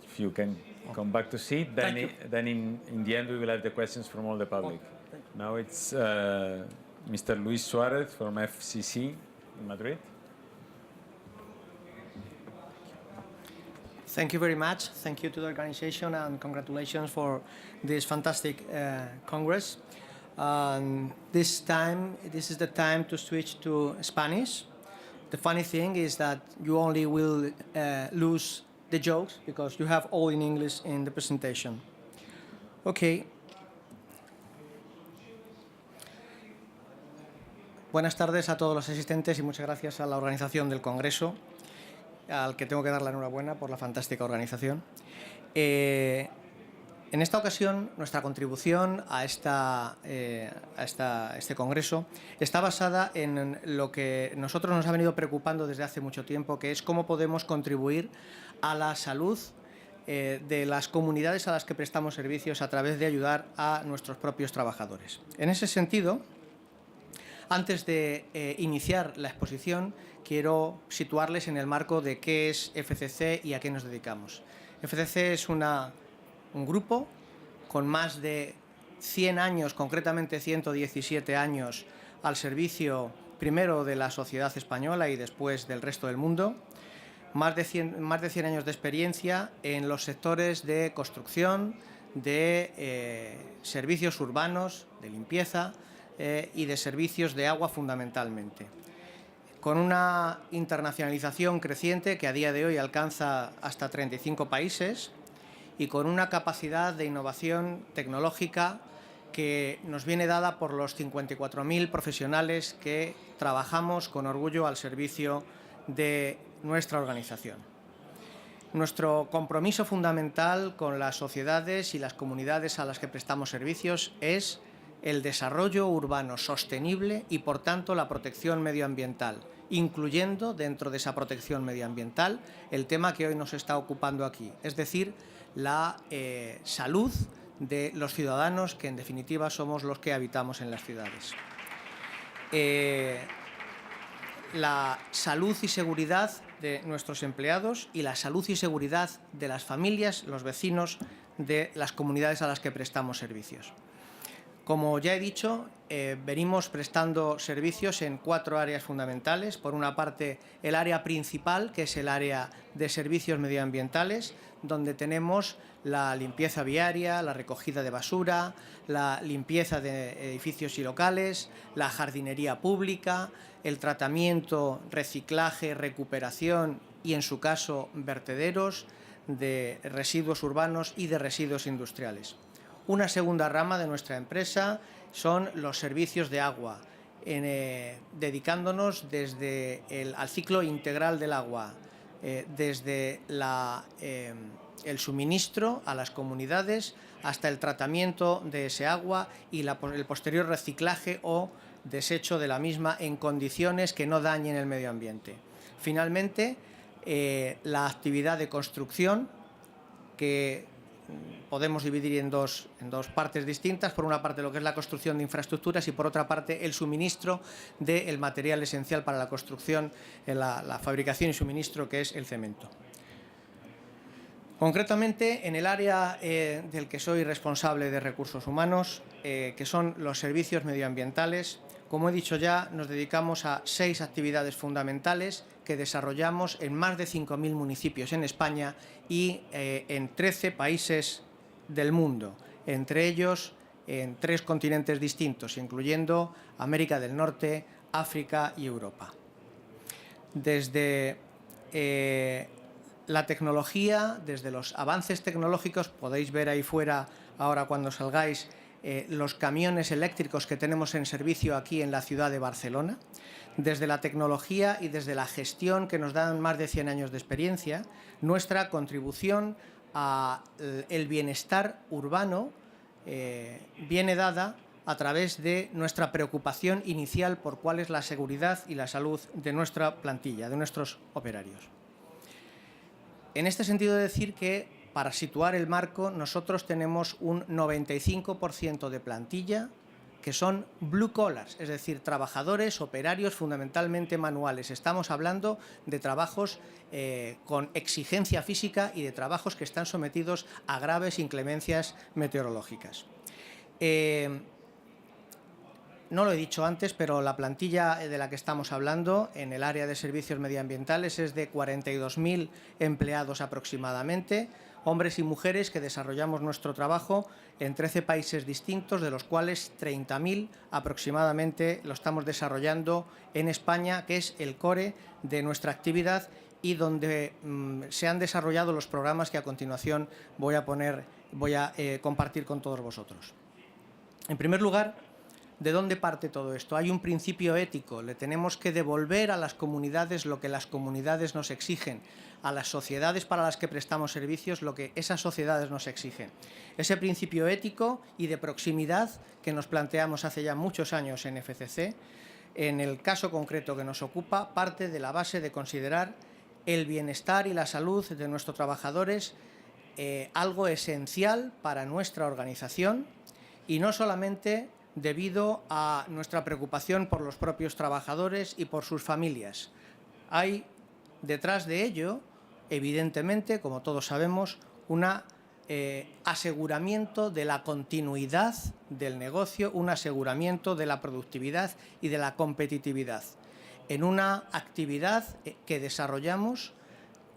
If you can come back to seat, then in the end we will have the questions from all the public. Now it's Mr. Luis Suarez from FCC in Madrid. Thank you very much. Thank you to the organization and congratulations for this fantastic Congress. This is the time to switch to Spanish. The funny thing is that you only will lose the jokes because you have all in English in the presentation. Okay. Buenas tardes a todos los asistentes y muchas gracias a la organización del Congreso, al que tengo que dar la enhorabuena por la fantástica organización. En esta ocasión, nuestra contribución a este congreso está basada en lo que nosotros nos ha venido preocupando desde hace mucho tiempo, que es cómo podemos contribuir a la salud de las comunidades a las que prestamos servicios a través de ayudar a nuestros propios trabajadores. En ese sentido, antes de iniciar la exposición, quiero situarles en el marco de qué es FCC y a qué nos dedicamos. FCC es un grupo con más de 100 años, concretamente 117 años, al servicio primero de la sociedad española y después del resto del mundo. Más de 100 años de experiencia en los sectores de construcción, de servicios urbanos, de limpieza y de servicios de agua fundamentalmente. Con una internacionalización creciente que a día de hoy alcanza hasta 35 países y con una capacidad de innovación tecnológica que nos viene dada por los 54.000 profesionales que trabajamos con orgullo al servicio de nuestra organización. Nuestro compromiso fundamental con las sociedades y las comunidades a las que prestamos servicios es el desarrollo urbano sostenible y, por tanto, la protección medioambiental, incluyendo dentro de esa protección medioambiental el tema que hoy nos está ocupando aquí, es decir, la salud de los ciudadanos, que en definitiva somos los que habitamos en las ciudades. La salud y seguridad de nuestros empleados y la salud y seguridad de las familias, los vecinos de las comunidades a las que prestamos servicios. Como ya he dicho, venimos prestando servicios en 4 áreas fundamentales. Por una parte, el área principal, que es el área de servicios medioambientales, donde tenemos la limpieza viaria, la recogida de basura, la limpieza de edificios y locales, la jardinería pública, el tratamiento, reciclaje, recuperación y, en su caso, vertederos de residuos urbanos y de residuos industriales. Una segunda rama de nuestra empresa son los servicios de agua, dedicándonos desde al ciclo integral del agua, desde el suministro a las comunidades hasta el tratamiento de ese agua y el posterior reciclaje o desecho de la misma en condiciones que no dañen el medio ambiente. Finalmente, la actividad de construcción, que podemos dividir en dos partes distintas. Por una parte, lo que es la construcción de infraestructuras y, por otra parte, el suministro del material esencial para la construcción, la fabricación y suministro, que es el cemento. Concretamente, en el área del que soy responsable de recursos humanos, que son los servicios medioambientales, como he dicho ya, nos dedicamos a 6 actividades fundamentales que desarrollamos en más de 5.000 municipios en España y en 13 países del mundo, entre ellos en 3 continentes distintos, incluyendo América del Norte, África y Europa. Desde la tecnología, desde los avances tecnológicos, podéis ver ahí fuera, ahora cuando salgáis, los camiones eléctricos que tenemos en servicio aquí en la ciudad de Barcelona, desde la tecnología y desde la gestión que nos dan más de 100 años de experiencia, nuestra contribución al bienestar urbano viene dada a través de nuestra preocupación inicial por cuál es la seguridad y la salud de nuestra plantilla, de nuestros operarios. En este sentido, decir que para situar el marco, nosotros tenemos un 95% de plantilla que son blue collars, es decir, trabajadores, operarios fundamentalmente manuales. Estamos hablando de trabajos con exigencia física y de trabajos que están sometidos a graves inclemencias meteorológicas. No lo he dicho antes, pero la plantilla de la que estamos hablando en el área de servicios medioambientales es de 42.000 empleados aproximadamente, hombres y mujeres que desarrollamos nuestro trabajo en 13 países distintos, de los cuales 30.000 aproximadamente lo estamos desarrollando en España, que es el core de nuestra actividad y donde se han desarrollado los programas que a continuación voy a compartir con todos vosotros. En primer lugar, ¿De dónde parte todo esto? Hay un principio ético, le tenemos que devolver a las comunidades lo que las comunidades nos exigen, a las sociedades para las que prestamos servicios lo que esas sociedades nos exigen. Ese principio ético y de proximidad que nos planteamos hace ya muchos años en FCC, en el caso concreto que nos ocupa, parte de la base de considerar el bienestar y la salud de nuestros trabajadores algo esencial para nuestra organización, y no solamente debido a nuestra preocupación por los propios trabajadores y por sus familias. Hay detrás de ello, evidentemente, como todos sabemos, un aseguramiento de la continuidad del negocio, un aseguramiento de la productividad y de la competitividad, en una actividad que desarrollamos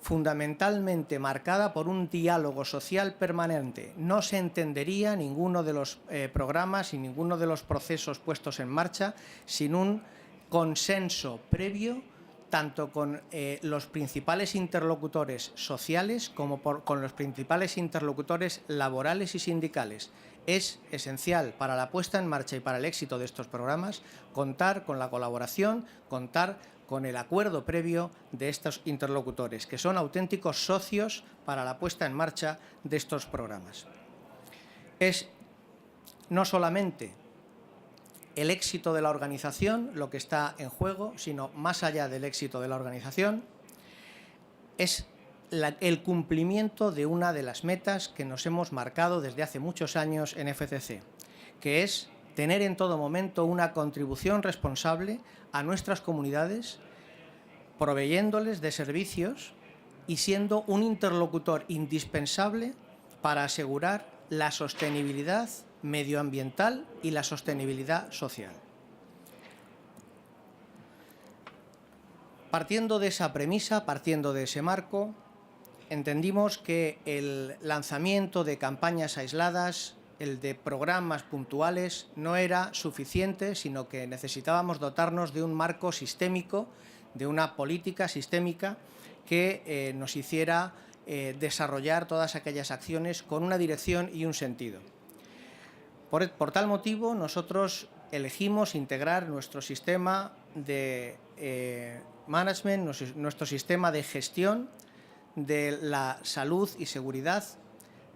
fundamentalmente marcada por un diálogo social permanente. No se entendería ninguno de los programas y ninguno de los procesos puestos en marcha sin un consenso previo tanto con los principales interlocutores sociales como con los principales interlocutores laborales y sindicales. Es esencial para la puesta en marcha y para el éxito de estos programas contar con la colaboración, contar con el acuerdo previo de estos interlocutores, que son auténticos socios para la puesta en marcha de estos programas. Es no solamente el éxito de la organización lo que está en juego, sino más allá del éxito de la organización, es el cumplimiento de una de las metas que nos hemos marcado desde hace muchos años en FCC, que es tener en todo momento una contribución responsable a nuestras comunidades, proveyéndoles de servicios y siendo un interlocutor indispensable para asegurar la sostenibilidad medioambiental y la sostenibilidad social. Partiendo de esa premisa, partiendo de ese marco, entendimos que el lanzamiento de campañas aisladas, el de programas puntuales, no era suficiente, sino que necesitábamos dotarnos de un marco sistémico, de una política sistémica que nos hiciera desarrollar todas aquellas acciones con una dirección y un sentido. Por tal motivo, nosotros elegimos integrar nuestro sistema de management, nuestro sistema de gestión de la salud y seguridad,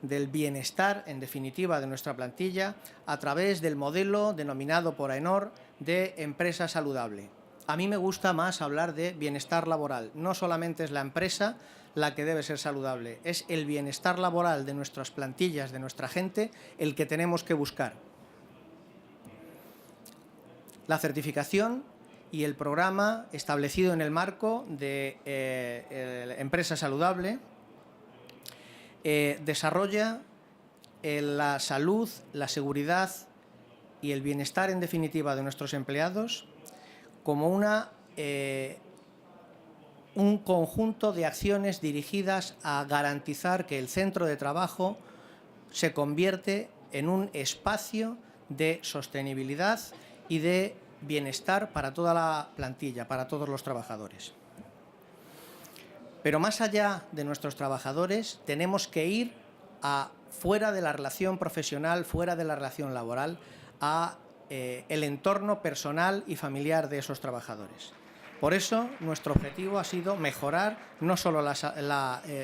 del bienestar, en definitiva, de nuestra plantilla, a través del modelo denominado por AENOR de empresa saludable. A mí me gusta más hablar de bienestar laboral. No solamente es la empresa la que debe ser saludable, es el bienestar laboral de nuestras plantillas, de nuestra gente, el que tenemos que buscar. La certificación y el programa establecido en el marco de empresa saludable desarrolla la salud, la seguridad y el bienestar, en definitiva, de nuestros empleados como un conjunto de acciones dirigidas a garantizar que el centro de trabajo se convierte en un espacio de sostenibilidad y de bienestar para toda la plantilla, para todos los trabajadores. Pero más allá de nuestros trabajadores, tenemos que ir fuera de la relación profesional, fuera de la relación laboral, a el entorno personal y familiar de esos trabajadores. Por eso, nuestro objetivo ha sido mejorar no solo la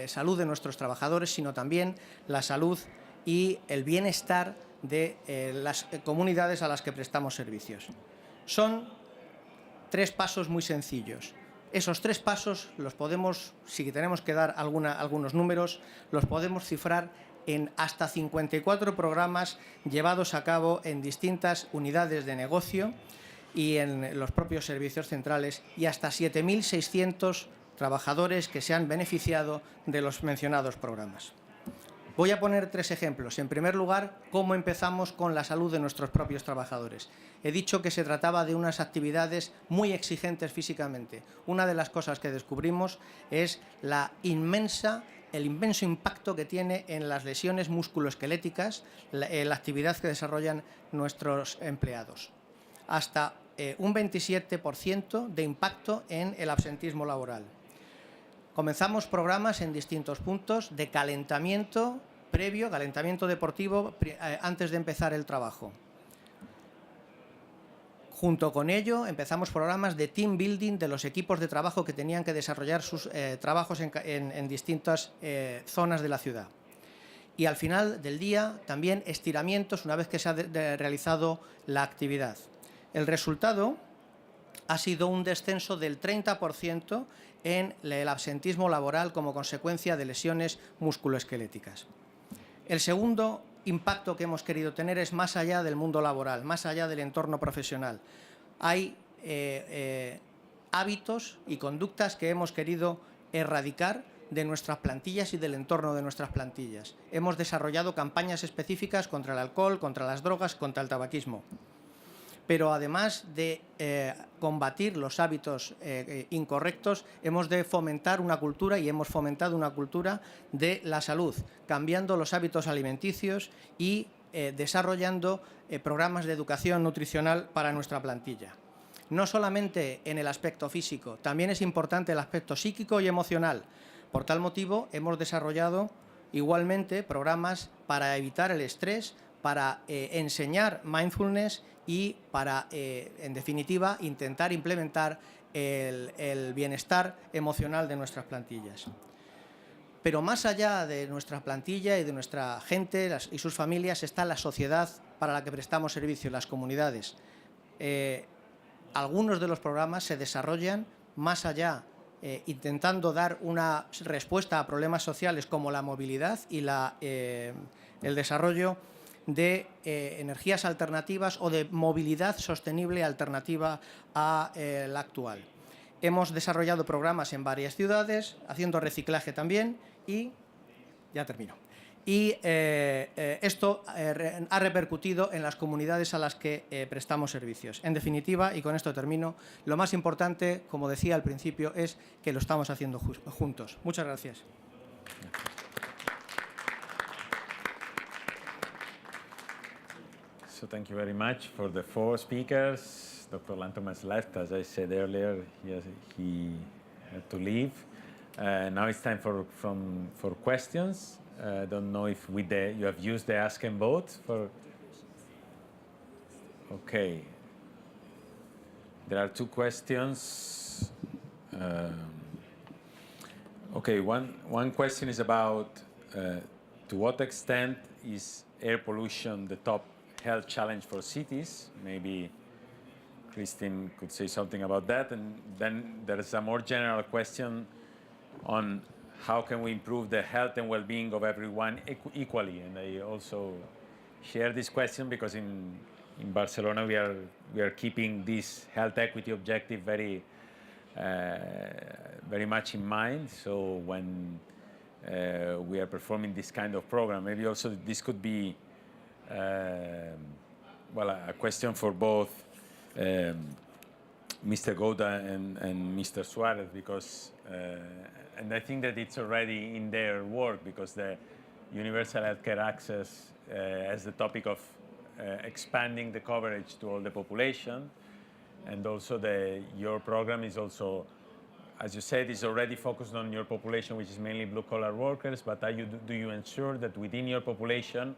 salud de nuestros trabajadores, sino también la salud y el bienestar de las comunidades a las que prestamos servicios. Son 3 pasos muy sencillos. Esos 3 pasos los podemos, si tenemos que dar algunos números, los podemos cifrar en hasta 54 programas llevados a cabo en distintas unidades de negocio y en los propios servicios centrales, y hasta 7.600 trabajadores que se han beneficiado de los mencionados programas. Voy a poner 3 ejemplos. En primer lugar, cómo empezamos con la salud de nuestros propios trabajadores. He dicho que se trataba de unas actividades muy exigentes físicamente. Una de las cosas que descubrimos es el inmenso impacto que tiene en las lesiones musculoesqueléticas la actividad que desarrollan nuestros empleados. Hasta un 27% de impacto en el absentismo laboral. Comenzamos programas en distintos puntos de calentamiento previo, calentamiento deportivo, antes de empezar el trabajo. Junto con ello, empezamos programas de team building de los equipos de trabajo que tenían que desarrollar sus trabajos en distintas zonas de la ciudad. Y al final del día, también estiramientos una vez que se ha realizado la actividad. El resultado ha sido un descenso del 30% en el absentismo laboral como consecuencia de lesiones musculoesqueléticas. El segundo impacto que hemos querido tener es más allá del mundo laboral, más allá del entorno profesional. Hay hábitos y conductas que hemos querido erradicar de nuestras plantillas y del entorno de nuestras plantillas. Hemos desarrollado campañas específicas contra el alcohol, contra las drogas, contra el tabaquismo. Pero además de combatir los hábitos incorrectos, hemos de fomentar una cultura y hemos fomentado una cultura de la salud, cambiando los hábitos alimenticios y desarrollando programas de educación nutricional para nuestra plantilla. No solamente en el aspecto físico, también es importante el aspecto psíquico y emocional. Por tal motivo, hemos desarrollado igualmente programas para evitar el estrés, para enseñar mindfulness y para, en definitiva, intentar implementar el bienestar emocional de nuestras plantillas. Pero más allá de nuestra plantilla y de nuestra gente y sus familias está la sociedad para la que prestamos servicio, las comunidades. Algunos de los programas se desarrollan más allá, intentando dar una respuesta a problemas sociales como la movilidad y el desarrollo de energías alternativas o de movilidad sostenible alternativa a la actual. Hemos desarrollado programas en varias ciudades, haciendo reciclaje también y ya termino. Y esto ha repercutido en las comunidades a las que prestamos servicios. En definitiva, y con esto termino, lo más importante, como decía al principio, es que lo estamos haciendo juntos. Muchas gracias. So thank you very much for the 4 speakers. Dr. Lantum has left, as I said earlier. He had to leave. Now it's time for questions. I don't know if you have used the Ask and Vote for. Okay. There are 2 questions. Okay, one question is about to what extent is air pollution the top health challenge for cities? Maybe Christine could say something about that. And then there is a more general question on how can we improve the health and well-being of everyone equally. And I also share this question because in Barcelona we are keeping this health equity objective very much in mind. So when we are performing this kind of program, maybe also this could be a question for both Mr. Gowda and Mr. Suarez, because and I think that it's already in their work, because the universal healthcare access as the topic of expanding the coverage to all the population, and also your program is also, as you said, is already focused on your population, which is mainly blue-collar workers. But do you ensure that within your population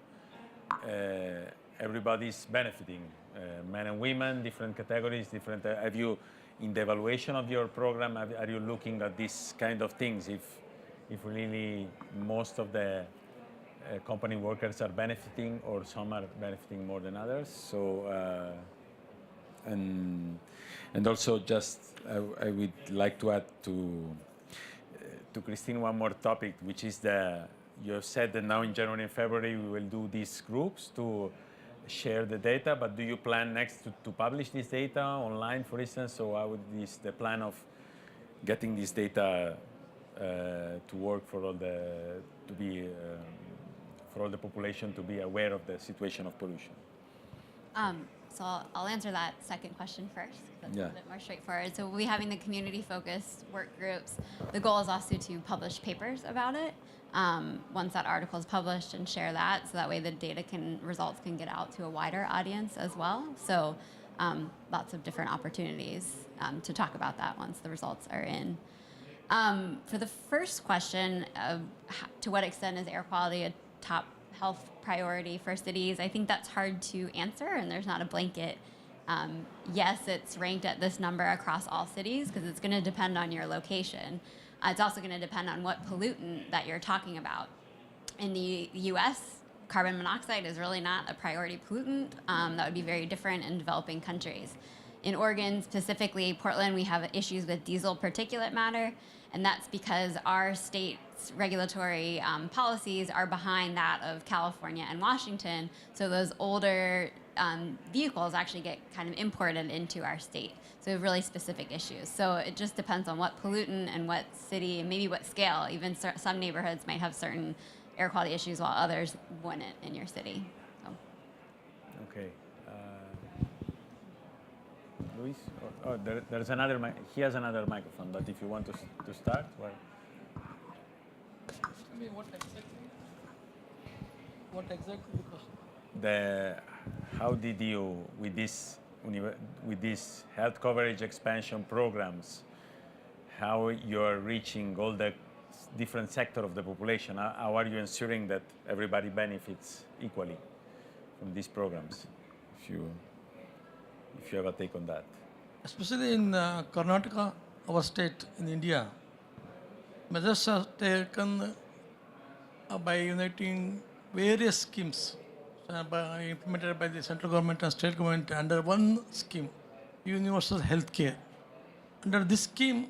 everybody's benefiting, men and women, different categories, different? Have you, in the evaluation of your program, are you looking at these kind of things? If really most of the company workers are benefiting, or some are benefiting more than others? So, and also just I would like to add to Christine one more topic, which is you have said that now in January and February we will do these groups to share the data, but do you plan next to publish this data online, for instance? So how would the plan of getting this data to work for all the population to be aware of the situation of pollution? So I'll answer that second question first. That's a little bit more straightforward. So we'll be having the community-focused work groups. The goal is also to publish papers about it once that article is published, and share that, so that way the results can get out to a wider audience as well. So lots of different opportunities to talk about that once the results are in. For the first question of to what extent is air quality a top health priority for cities, I think that's hard to answer, and there's not a blanket Yes, it's ranked at this number across all cities because it's going to depend on your location. It's also going to depend on what pollutant that you're talking about. In the US, carbon monoxide is really not a priority pollutant. That would be very different in developing countries. In Oregon, specifically Portland, we have issues with diesel particulate matter, and that's because our state's regulatory policies are behind that of California and Washington, so those older vehicles actually get kind of imported into our state. So we have really specific issues. So it just depends on what pollutant and what city and maybe what scale. Even some neighborhoods might have certain air quality issues while others wouldn't in your city. So. Okay. Luis? Oh, there's another he has another microphone, but if you want to start, well. I mean, what exactly the question? How did you, with this health coverage expansion programs, how you're reaching all the different sectors of the population? How are you ensuring that everybody benefits equally from these programs? If you have a take on that. Especially in Karnataka, our state in India, measures are taken by uniting various schemes implemented by the central government and state government under one scheme, universal health care. Under this scheme,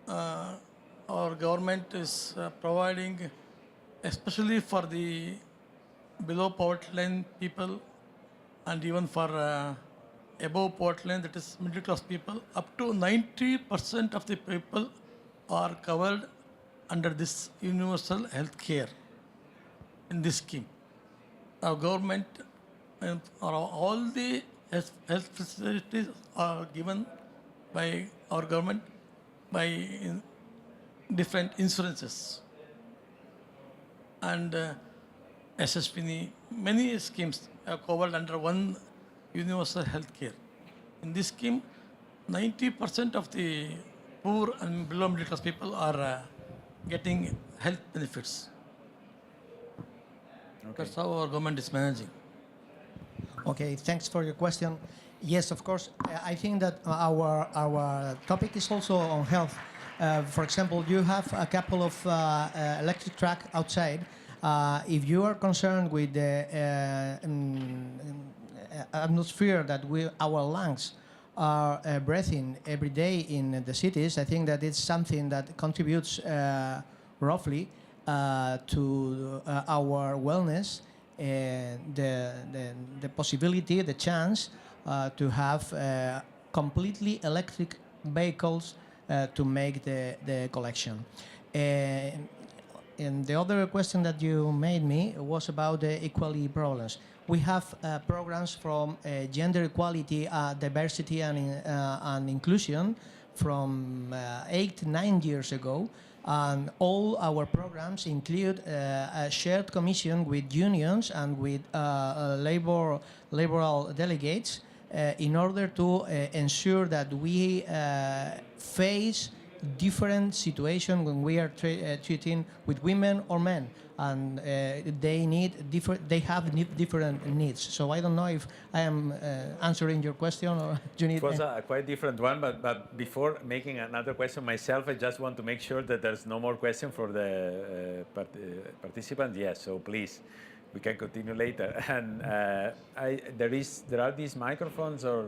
our government is providing, especially for the below poverty line people and even for above poverty line, that is middle class people, up to 90% of the people are covered under this universal health care in this scheme. Our government, or all the health facilities are given by our government by different insurances. And SSPNI, many schemes are covered under one universal health care. In this scheme, 90% of the poor and below middle class people are getting health benefits. Okay. That's how our government is managing. Okay, thanks for your question. Yes, of course. I think that our topic is also on health. For example, you have a couple of electric truck outside. If you are concerned with the atmosphere that our lungs are breathing every day in the cities, I think that it's something that contributes roughly to our wellness, and the possibility, the chance to have completely electric vehicles to make the collection. And the other question that you made me was about the equality problems. We have programs from gender equality, diversity and inclusion from 9 years ago. And all our programs include a shared commission with unions and with laboral delegates in order to ensure that we face different situations when we are treating with women or men, and they have different needs. So I don't know if I am answering your question, or you need. It was a quite different one, but before making another question myself, I just want to make sure that there's no more question for the participants. Yes, so please, we can continue later. And there are these microphones, or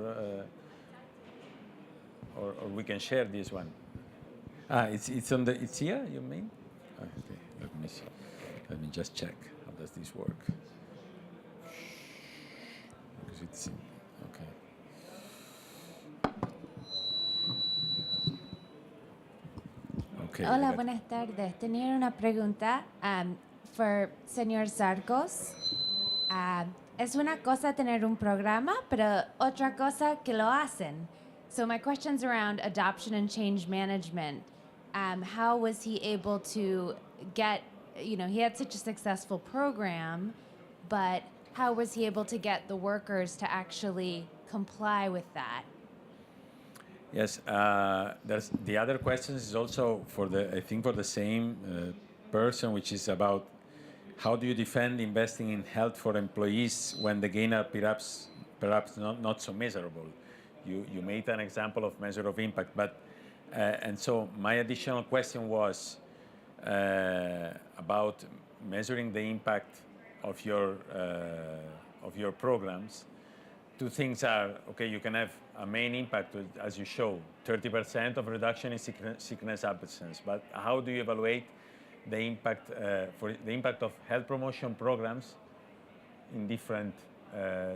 we can share this one. It's here, you mean? Okay, let me see. Let me just check. How does this work? Because it's okay. Okay. Hola, buenas tardes. Tenía una pregunta for señor Sarcos. Es una cosa tener un programa, pero otra cosa que lo hacen. So my question's around adoption and change management. How was he able to get, he had such a successful program, but how was he able to get the workers to actually comply with that? Yes, there's the other questions is also for the same person, which is about how do you defend investing in health for employees when the gain are perhaps not so measurable. You made an example of measure of impact, but and so my additional question was about measuring the impact of your programs. Two things are, okay, you can have a main impact, as you show, 30% of reduction in sickness absence, but how do you evaluate the impact for the impact of health promotion programs in different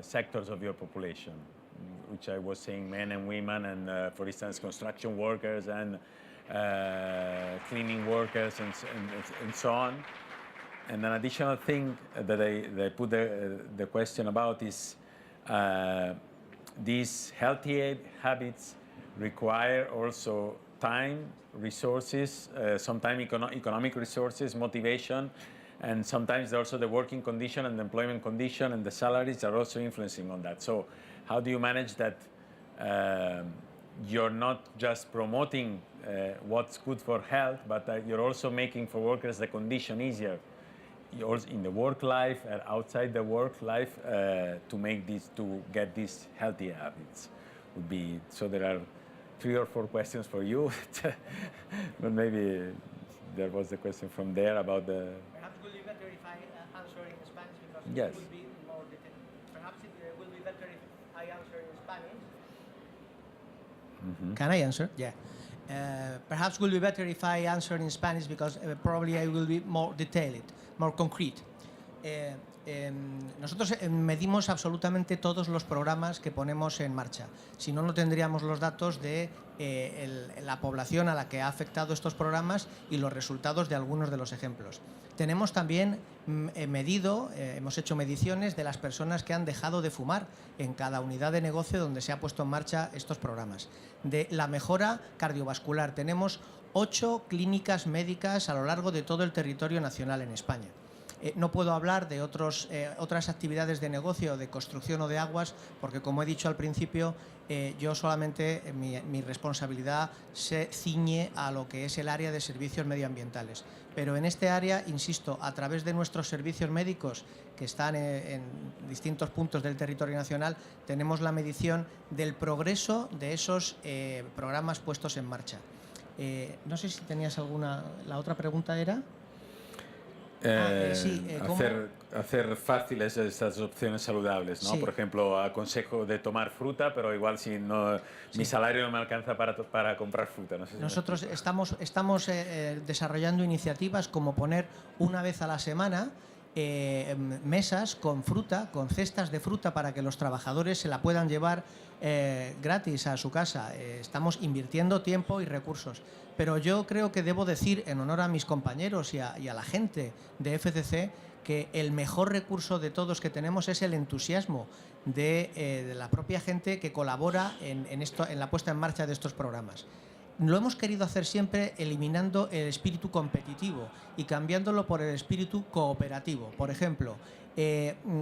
sectors of your population, which I was saying men and women, and for instance, construction workers and cleaning workers and so on. And an additional thing that I put the question about is these healthy habits require also time, resources, sometimes economic resources, motivation, and sometimes also the working condition and the employment condition and the salaries are also influencing on that. So how do you manage that you're not just promoting what's good for health, but you're also making for workers the condition easier in the work life and outside the work life to get these healthy habits? Would be, so there are 3 or 4 questions for you, but maybe there was a question from there about the. Perhaps will be better if I answer in Spanish because Yes. it will be more detailed. Perhaps it will be better if I answer in Spanish. Mm-hmm. Can I answer? Yeah. Perhaps will be better if I answer in Spanish because probably I will be more detailed, more concrete. Nosotros medimos absolutamente todos los programas que ponemos en marcha. Si no, no tendríamos los datos de la población a la que ha afectado estos programas y los resultados de algunos de los ejemplos. Tenemos también hemos hecho mediciones de las personas que han dejado de fumar en cada unidad de negocio donde se ha puesto en marcha estos programas. De la mejora cardiovascular, tenemos 8 clínicas médicas a lo largo de todo el territorio nacional en España. No puedo hablar de otras actividades de negocio, de construcción o de aguas, porque como he dicho al principio, yo solamente, mi responsabilidad se ciñe a lo que es el área de servicios medioambientales. Pero en este área, insisto, a través de nuestros servicios médicos, que están en distintos puntos del territorio nacional, tenemos la medición del progreso de esos programas puestos en marcha. No sé si tenías alguna. ¿La otra pregunta era? Hacer fáciles estas opciones saludables, ¿no? Sí. Por ejemplo, aconsejo de tomar fruta, pero igual si no, mi salario no me alcanza para comprar fruta. No sé si Nosotros estamos desarrollando iniciativas como poner una vez a la semana mesas con fruta, con cestas de fruta para que los trabajadores se la puedan llevar gratis a su casa. Estamos invirtiendo tiempo y recursos. Pero yo creo que debo decir, en honor a mis compañeros y a la gente de FCC, que el mejor recurso de todos que tenemos es el entusiasmo de la propia gente que colabora en la puesta en marcha de estos programas. Lo hemos querido hacer siempre eliminando el espíritu competitivo y cambiándolo por el espíritu cooperativo. Por ejemplo,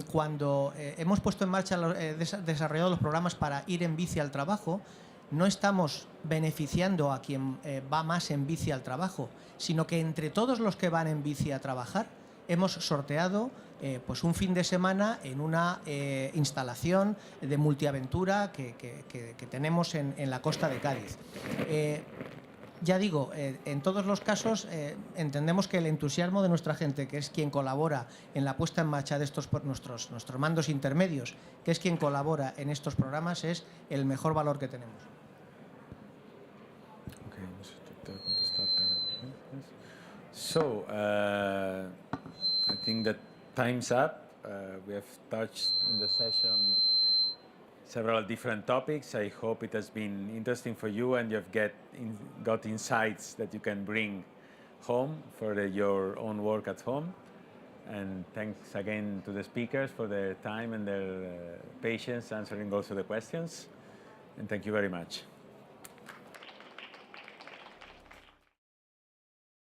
cuando hemos puesto en marcha, desarrollado los programas para ir en bici al trabajo, no estamos beneficiando a quien va más en bici al trabajo, sino que entre todos los que van en bici a trabajar hemos sorteado pues un fin de semana en una instalación de multiaventura que tenemos en la costa de Cádiz. Ya digo, en todos los casos entendemos que el entusiasmo de nuestra gente, que es quien colabora en la puesta en marcha de nuestros mandos intermedios, que es quien colabora en estos programas, es el mejor valor que tenemos. So, I think that time's up. We have touched in the session several different topics. I hope it has been interesting for you and you've got insights that you can bring home for your own work at home. And thanks again to the speakers for their time and their patience answering also the questions. And thank you very much.